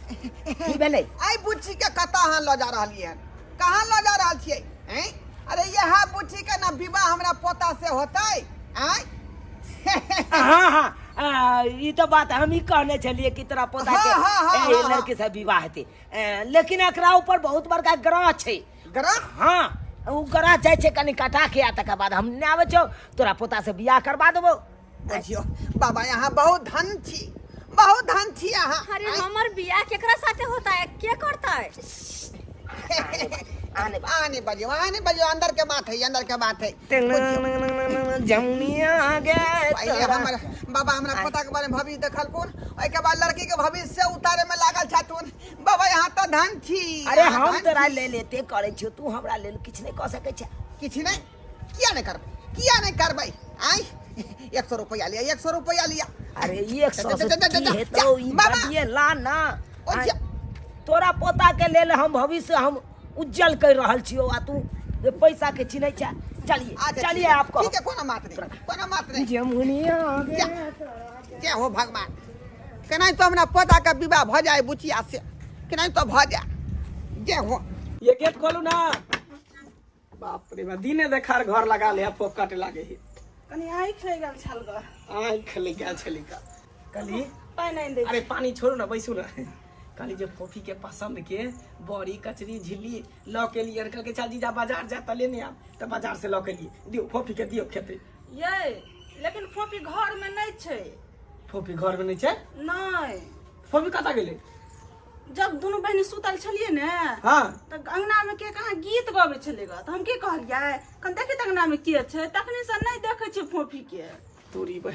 की भेलै? आई बुच्ची के कतऽ ल जा रहलियै हन? कहाँ ल जा रहल छियै? हैं? अरे यह बुच्ची के ना विवाह हमरा पोता से होतै? हाँ ये तो बात हम ही कहने चलिए कि तेरा पोता के लड़के से विवाह हेतै, लेकिन एकरा ऊपर बहुत बड़का ग्रह छै। ग्रह? हाँ उ ग्रह जाय छै कनि कटा के, आ तकर बाद हम ने आबै छौ तोरा पोता से बियाह करबा देबो। बुझियो बाबा यहाँ बहुत धन छी यहाँ। अरे हमर बियाह केकरा साथे होता है, के करता है? आने बजियो अंदर के बात है। जमुनिया गे पहले हमर बाबा हमरा पता के बारे में भविष्य देखल कोन, ओइ के बाद लड़की के भविष्य से उतारे में लागल छथुन। बाबा यहाँ तो धन छी। अरे हम तोरा ले लेते करे छियो, तू हमरा लेल किछ नहीं कह सकै छै? किछ नहीं? किया नहीं करबै? आई 100 रुपया लिया, 100 रुपया लिया। अरे 100 से की हेतौ? ई बदिए ला ना। तोरा पोता के लेल हम भविष्य हम उज्जवल कर रहल छियो, आ तू पैसा के चिन्है छै? चलिए आपको ठीक है, कोनो बात नहीं। जमुनिया क्या हो भगवान, केना तो हमरा पोता का विवाह भ जाए बुचिया से, केना तो भ जाए। जे हो ये गेट खोलू ना। बाप रे बा, दिने देखार घर लगा ले फोक काटे लागे ही। कनी आई खै गेल छल ग। आई खले गेल छली का कली। पानी नहीं दे। अरे पानी छोड़ू ना, बैसू ना। कली जे फोफी के पसंद के बड़ी कचरी झिल्ली लौ के लिए कहल के चल जीजा बाजार जा त लेने आब, त बाजार से लौ के लिए दियो फोफी के दियो खेते। ये लेकिन फोफी घर में नहीं छै। फोफी घर में नहीं छै? नहीं। फोफी कता गेले? जब दोनों बहनी सुतल छलिए ने, हाँ तो अंगना में के कहाँ गीत गावे छलेगा, तो हम की कहलिए कन देखे अंगना में के छै, तखनी से नहीं देखे छै फोफी के। तोरी बे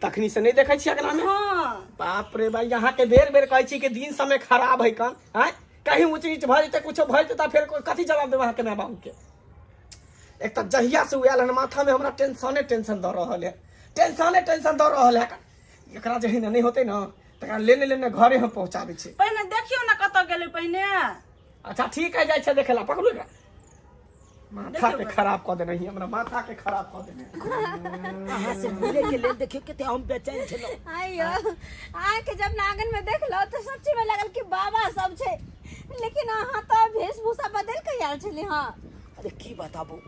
तखनी से नहीं देखै छी अंगना में? हाँ। बाप रे भाई, यहाँ के बेर बेर कहै छी कि दिन समय खराब है कन, हैं कहीं ऊंच नीच भ जेतै, कुछो भ जेतै त फिर कथी जवाब देब अहाँ के माय बाप के? एक त जहिया से उयाल हन माथा में हमरा टेंशन द रहल है, टेंशन द रहल है। एकरा जहिन नहीं होते ना तकरा लेने घरे हम पहुंचाबे छी। पहले देखियो ना कत गेले पहले। अच्छा ठीक है, जाय छै देखेला, पकड़ू एकरा। माथा के खराब क देने ही हमरा, माथा के खराब क देने। अहाँ से मिले के लेल देखियो कते हम बेचैन छलो। आइयो आके जब नागन में देख लो तो सच्ची में लगल कि बाबा सब छे, लेकिन अहाँ तो वेशभूषा बदल के आयल छली। हाँ अरे की बताबू,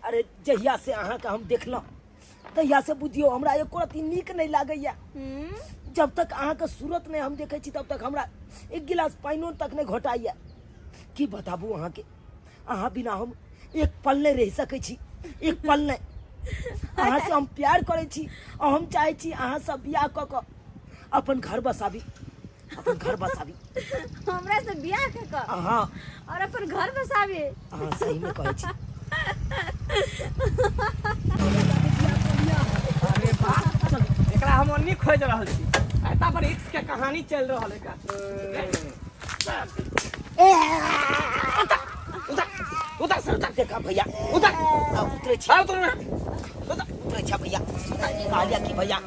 अरे जहिया से अहाँ के हम देखलौ तहिया से बुझियो हमरा एको रती नीक नहीं लागैया। जब तक अहाँ के सूरत नहीं हम देखे छी तब तक हमरा एक गिलास पानियो तक नहीं घोटाइया। की बताबू अहाँ के, अहाँ बिना हम एक पल नहीं रह सकै छी, एक पल नहीं। अहाँ से हम प्यार करे छी और हम चाहे छी अहाँ सब बियाह क क अपन घर बसाबी हमरा से बियाह के कर हाँ और अपन घर बसावे। हाँ सही में कहै छी। अरे वाह, एकरा हम अन्नी खोज रहल छी। एता पर इश्क के कहानी चल रहल है का। उधर सर उधर देखा भैया उधर उतरे छी उतरे छी भैया। कहलिया कि भैया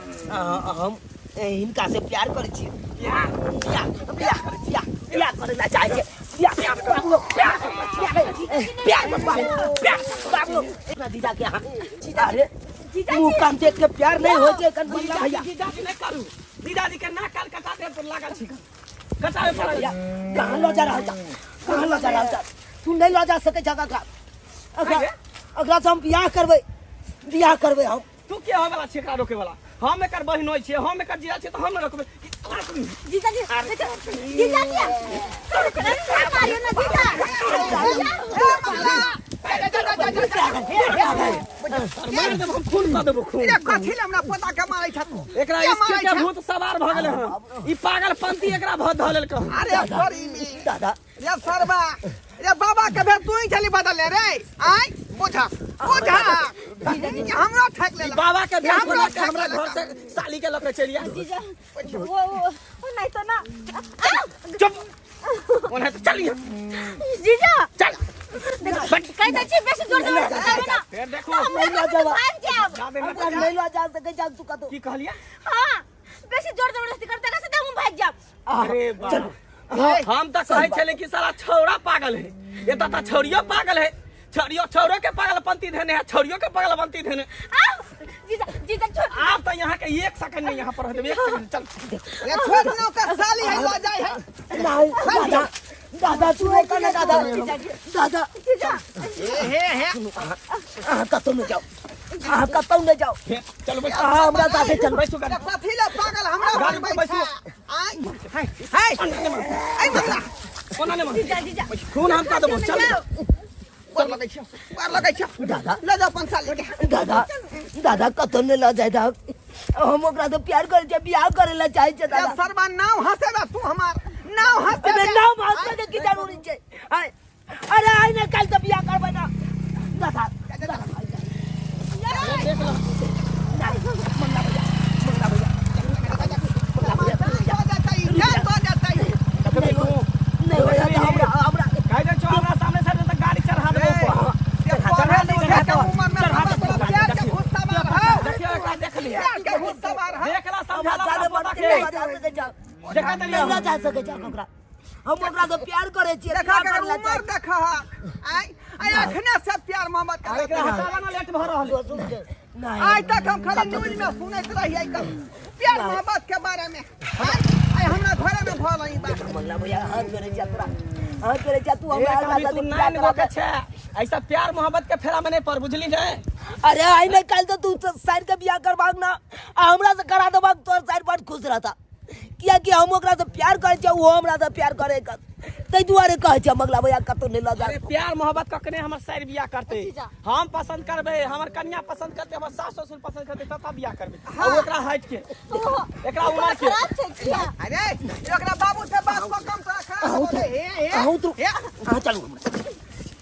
हम इनका से प्यार करे छी। प्यार करे ला चाहे छी। प्यार दीदा के यहाँ अरे मुंह कान देख के प्यार नहीं हो जे कन भैया। दीदाजी नहीं करू, दीदाजी के नाक काल कटाते पर लागल छी। कटावे पड़ल। कहाँ लो जा रहा था तू नहीं लो जा सके जगह का अगला से हम बियाह करबे हम। तू के हो वाला छेकरा रोके वाला हम एकर बहिन होय छे, हम एकर जीजा छे तो हम न रोकबे। जीजा जी जीजा जी मारियो ना मार देब हम, खून कर देब खून। कथी ले हमरा पोता के मारै छ तू? एकरा इसके के भूत सवार भ गेले हन। ई पागलपंती एकरा भ धलेल कह। अरे छोरी में दादा ये सरबा ये बाबा के भेद तू ही चली बदल रे आई बुझा हमरा ठक ले बाबा के भेष बना के हमरा घर से साली के लके चलिया। जीजा वो नहीं तो ना चुप ओने तो चलिए जीजा चल। कह दे छी बेसी जोर जोर से ना फिर देखो नहीं लो जावा जाबे न नहीं लो जा सके जा तू का तो की कहलिया। हां बेसी जोर जबरदस्ती करते कैसे हम भाग जाब। अरे बाबा हम तो कहे छले कि साला छौरा पागल है, ये तो छौरियो पागल है। छौरो के पागलपंती धने है, छौरियो के पागलपंती धने। जीजा जीजा छोड़ आप तो यहाँ के 1 सेकंड में यहाँ पर रह देबे। 1 सेकंड चल। ये छोड़ नो का साली है लो जाए है नहीं दादा तू नहीं करना दादा जीजा हे कतौ न जाओ चलो बैठ। हमरा साथे चल बैठो गाड़ी। कथी ले पागल हमरा गाड़ी घर में बैठा बैठो। आई आई मंगला कोना ने मन जीजा जीजा खून हम का देबो। चल बार लगै छ दादा ले जा अपन साली के। दादा कतौ न ल जाए हम ओकरा से प्यार करे छे बियाह करे ला चाहे छे ये दादा। सरबा नाव हंसेबा तू हमार नाव हंसे अबे नाम भाषा के की जरूरी छे। अरे आई ने कल तो बियाह करबे ना दादा देख लो। नहीं भैया हमरा कह दे चो हमरा सामने से तक गाड़ी चढ़ा देबो। चढ़ा दे देखियो एकरा देख लिया। देखला समझाला सारे पता बड़ा के जा सके जा देखा दे नहीं ना जा सके जा ओकरा हम ओकरा से प्यार करे छी देखा कर उमर देखा आई आई अखने से प्यार मोहब्बत अरे कर एकरा हटावा ना लेट भ रहल है। नहीं आज तक हम खाली न्यूज में सुनत रहिए प्यार मोहब्बत के बारे में आई हमरा घरे में भल ई बात मंगला भैया हाथ करे जा तोरा हाथ करे जा तू हमरा अभी साथे तू प्यार नाइन रोके करे छे ऐसा प्यार मोहब्बत के फेरा में नहीं पर बुझली ने। अरे आई नहीं कल तो तू साइड के बियाह करबाग ना हमरा से करा देबाग तोर साइड पर खुश रहता किया कि हम ओकरा से प्यार करे छे वो हमरा से प्यार करे कर तै दुआरे कहे छे मंगला भैया कतो नहीं ल जा। अरे प्यार मोहब्बत ककने हमर साइड बियाह करते हम पसंद करबे, हमर कन्या पसंद करते, हमर सास ससुर पसंद करते तब बियाह करबे। और ओकरा हट के एकरा उमर के खराब छे किया अरे एकरा बाबू से बात को कम तोरा खराब हो गए हे आहू तू हां चलू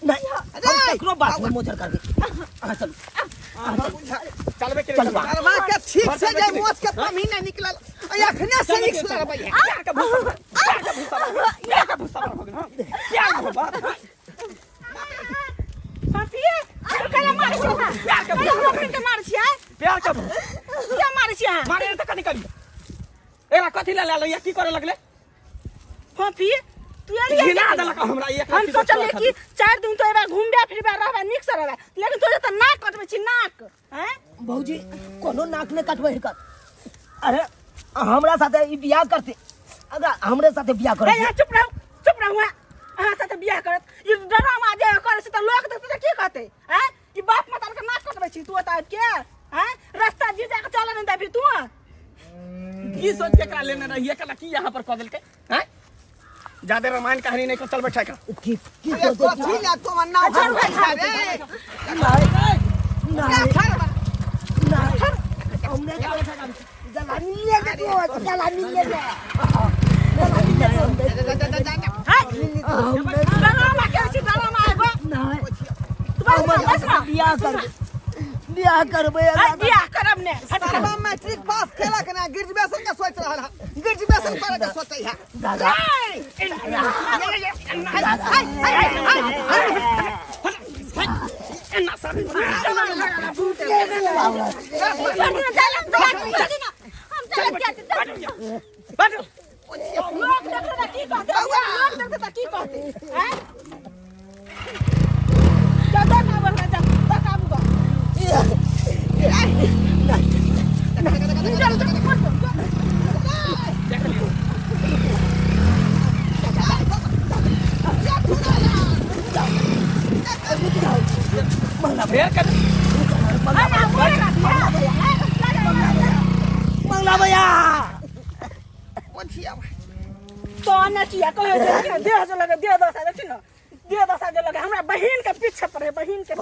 नहीं हम ककरो बात में मोजर कर दे हां चलू चलबे के चल बा। अरवा के ठीक से जे मोस के पमी नहीं निकलल अखने से निकल भैया प्यार के भूसा हो गए। हां प्यार मोहब्बत पतिए तू कला मार छी प्यार के हम के मार छी प्यार के क्या मार छी मारे त कनी करी एरा कथि ले ले या की करे लगले। पतिए तू एलिए घिना देलक हमरा एक हम सोचले कि 4 दिन तो एबा घूमबे फिरबे रहबे निक से रहबे लेकिन तू त नाक कटबे छी नाक हैं भौजी कोनो नाक ने काटबे कर। अरे हमरा साथे ई बियाह करते अगर हमरे साथे बियाह करे ए चुप रहो अहाँ साथे बियाह करत ई ड्रामा जे करे से त लोग देखते त की कहते हैं ई बाप माता के नाक कटबे छी तू त के हैं रास्ता जी जा के चल नहीं दे फिर तू की सोच के एकरा लेने रहिए कला की यहां पर क देलके हैं। ज्यादा रामायण कहानी नहीं को चल बैठा का की अरे सोचे कथी ले तो नाव हंसे रे नहीं नहीं हमने जलानी ले ले तू जलानी ले ले जलानी ले डरामा कैसे डरामा आएगो तुम्हारे बियाह करबे बियाह करब ने सरवा मैट्रिक पास केला के ना ग्रेजुएशन के सोच रहल है ग्रेजुएशन करे के सोचै है दादा लोग देखते की कहते लोग देखते की कहते हैं ज्यादा ना बोलना जा तक आबू मंगला भैया ओछिया तो नचिया कहे जे दे जो लगे दे दस देखी ना दे दस जो लगे हमरा बहिन के पीछे पड़े बहिन के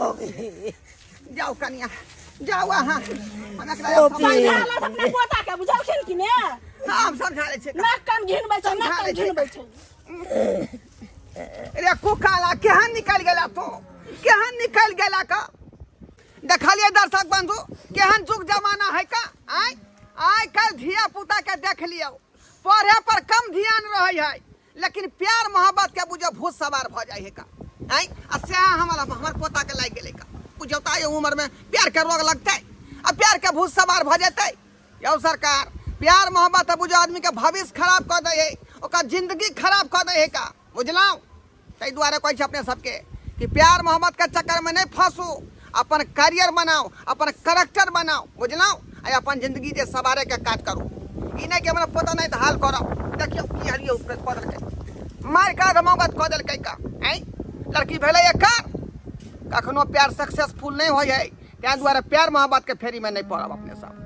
जाओ कनिया जाओ हां समझाला अपने पोता के बुझलखिन कि ने हम समझा ले छै नाक कान घिनबै छै नाक कान घिनबै छै रे कुकाला केहन निकल गेला तो केहन निकल गेला का देखलिए दर्शक बंधु केहन जुग जमाना है का आइ कल धिया पुता के देख लियो पढ़े पर कम ध्यान रहे है लेकिन प्यार मोहब्बत के बुझो भूत सवार भ जाए है का से हमर पोता के लाग गेले का बुझौता ये उम्र में प्यार के रोग लगते अब प्यार के भूत सवार भ जाते यौ सरकार प्यार मोहब्बत बुझो आदमी के भविष्य खराब कर दे है ओकर जिंदगी खराब कर दे है का बुझलौ तै द्वारा कहै छै अपने सबके कि प्यार मोहब्बत के चक्कर में नहीं फंसू अपन करियर बनाओ अपन कैरेक्टर बनाओ बुझलौ आ अपन जिंदगी जे सवारे के काज करू ई नहीं कि हमरा पता नहीं तो हाल करो देखियो की हरियो कदल के मार का धमौगत कदल के का लड़की भेले एकर कखनो प्यार सक्सेसफुल नहीं होय है त्या द्वारा प्यार मोहब्बत के फेरी में नहीं पड़ब अपने सब